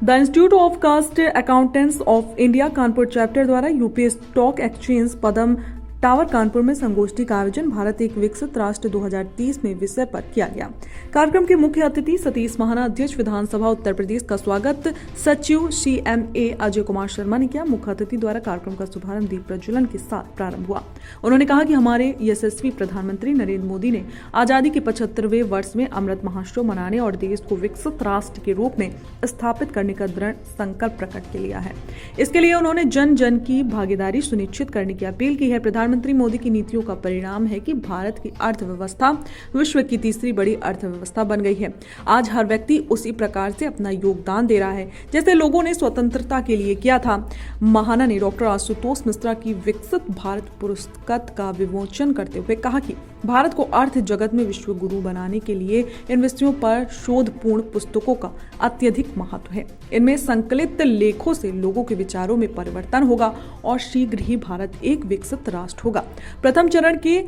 The Institute of Cost Accountants of India Kanpur chapter द्वारा UP Stock Exchange Padam Tower Kanpur में संगोष्ठी का आयोजन भारत एक विकसित राष्ट्र 2030 में विषय पर किया गया। कार्यक्रम के मुख्य अतिथि सतीश महाना अध्यक्ष विधानसभा उत्तर प्रदेश का स्वागत सचिव CMA अजय कुमार शर्मा ने किया। मुख्य अतिथि द्वारा कार्यक्रम का शुभारंभ दीप प्रज्वलन के साथ प्रारंभ हुआ। उन्होंने कहा कि हमारे यशस्वी प्रधानमंत्री नरेंद्र मोदी ने आजादी के 75वें वर्ष में अमृत महोत्सव मनाने और देश को विकसित राष्ट्र के रूप में स्थापित करने का दृढ़ संकल्प प्रकट किया है। इसके लिए उन्होंने जन जन की भागीदारी सुनिश्चित करने की अपील की है। प्रधानमंत्री मोदी की नीतियों का परिणाम है कि भारत की अर्थव्यवस्था विश्व की तीसरी बड़ी अर्थव्यवस्था बन गई है। आज हर व्यक्ति उसी प्रकार से अपना योगदान दे रहा है जैसे लोगों ने स्वतंत्रता के लिए किया था। महाना ने डॉक्टर आशुतोष मिश्रा की विकसित भारत पुरस्कार का विमोचन करते हुए कहा कि भारत को अर्थ जगत में विश्व गुरु बनाने के लिए इन विषयों पर शोधपूर्ण पुस्तकों का अत्यधिक महत्व है। इनमें संकलित लेखों से लोगों के विचारों में परिवर्तन होगा और शीघ्र ही भारत एक विकसित राष्ट्र होगा। प्रथम चरण के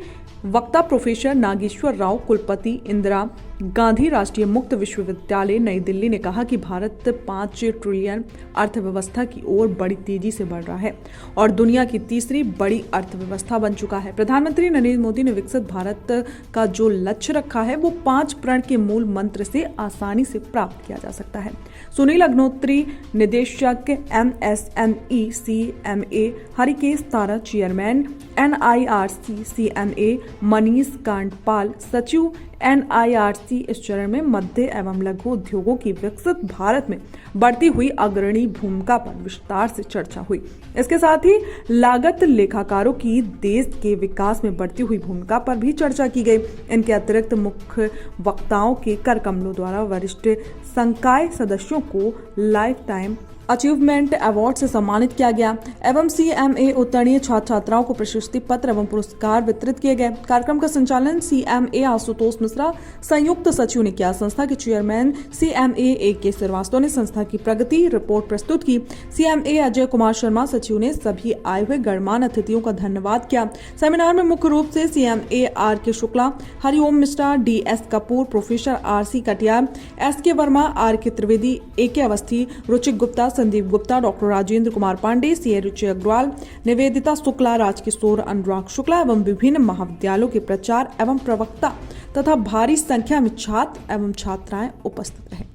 वक्ता प्रोफेसर नागेश्वर राव कुलपति इंदिरा गांधी राष्ट्रीय मुक्त विश्वविद्यालय नई दिल्ली ने कहा कि भारत 5 ट्रिलियन अर्थव्यवस्था की ओर बड़ी तेजी से बढ़ रहा है और दुनिया की तीसरी बड़ी अर्थव्यवस्था बन चुका है। प्रधानमंत्री नरेंद्र मोदी ने विकसित भारत का जो लक्ष्य रखा है वो 5 प्रण के मूल मंत्र से आसानी से प्राप्त किया जा सकता है। सुनील अग्निहोत्री निदेशक MSME CMA, Harikesh Tara chairman NIRC CMA, Manish Kandpal सचिव NIRC इस चरण में मध्य एवं लघु उद्योगों की विकसित भारत में बढ़ती हुई अग्रणी भूमिका पर विस्तार से चर्चा हुई। इसके साथ ही लागत लेखाकारों की देश के विकास में बढ़ती हुई भूमिका पर भी चर्चा की गई। इनके अतिरिक्त मुख्य वक्ताओं के कर कमलों द्वारा वरिष्ठ संकाय सदस्यों को लाइफ टाइम अचीवमेंट अवार्ड से सम्मानित किया गया एवं CMA उत्तीर्ण छात्र छात्राओं को प्रशस्ति पत्र एवं पुरस्कार वितरित किए गए। कार्यक्रम का संचालन CMA आशुतोष मिश्रा संयुक्त सचिव ने किया। संस्था के चेयरमैन CMA AK श्रीवास्तव ने संस्था की प्रगति रिपोर्ट प्रस्तुत की। CMA अजय कुमार शर्मा सचिव ने सभी आए हुए गणमान्य अतिथियों का धन्यवाद किया। सेमिनार में मुख्य रूप से CMA RK Shukla, Hariom Mishra, DS Kapoor, professor RC Katiyar, SK Verma, RK Trivedi, AK Awasthi, रुचिक गुप्ता, संदीप गुप्ता, डॉक्टर राजेंद्र कुमार पांडे, CA रुचि अग्रवाल, निवेदिता शुक्ला, राजकिशोर अनुराग शुक्ला एवं विभिन्न महाविद्यालयों के प्रचार एवं प्रवक्ता तथा भारी संख्या में छात्र एवं छात्राएं उपस्थित रहे।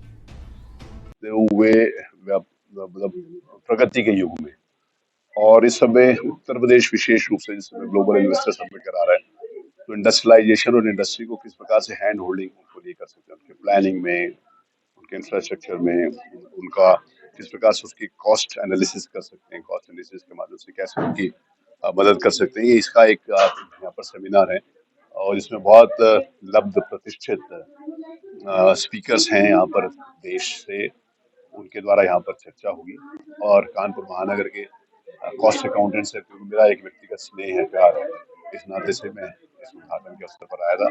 हुए मतलब प्रगति के युग में और इस समय उत्तर प्रदेश विशेष रूप से जिस समय ग्लोबल इन्वेस्टर समिट करा रहा है तो इंडस्ट्रियलाइजेशन और इंडस्ट्री को किस प्रकार से हैंड होल्डिंग उनको ये कर सकते हैं, उनके प्लानिंग में, उनके इंफ्रास्ट्रक्चर में, उनका किस प्रकार से उसकी कॉस्ट एनालिसिस कर सकते हैं, कॉस्ट एनालिसिस के माध्यम से कैसे उनकी मदद कर सकते हैं। ये इसका एक यहाँ पर सेमिनार है और इसमें बहुत लब्ध प्रतिष्ठित स्पीकर्स हैं यहाँ पर देश से, उनके द्वारा यहाँ पर चर्चा होगी। और कानपुर महानगर के कॉस्ट अकाउंटेंट से क्योंकि मेरा एक व्यक्तिगत स्नेह है, प्यार है, इस नाते से मैं इस उद्घाटन के अवसर पर आया था।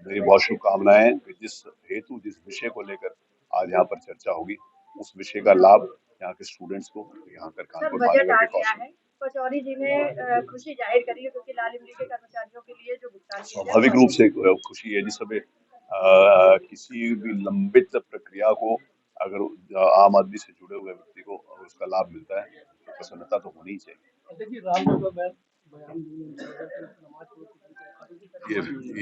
मेरी बहुत शुभकामनाएं कि जिस हेतु जिस विषय को लेकर आज यहाँ पर चर्चा होगी उस विषय का लाभ यहाँ के स्टूडेंट्स को यहाँ कर कानपुर महानगर के कौशल पचौरी जी ने खुशी जाहिर करी है क्योंकि लाल इमली के कर्मचारियों के लिए जो भुगतान स्वाभाविक रूप से खुशी है। जिस समय किसी भी लंबित प्रक्रिया को अगर आम आदमी से जुड़े हुए व्यक्ति को उसका लाभ मिलता है तो प्रसन्नता तो होनी ही चाहिए। ये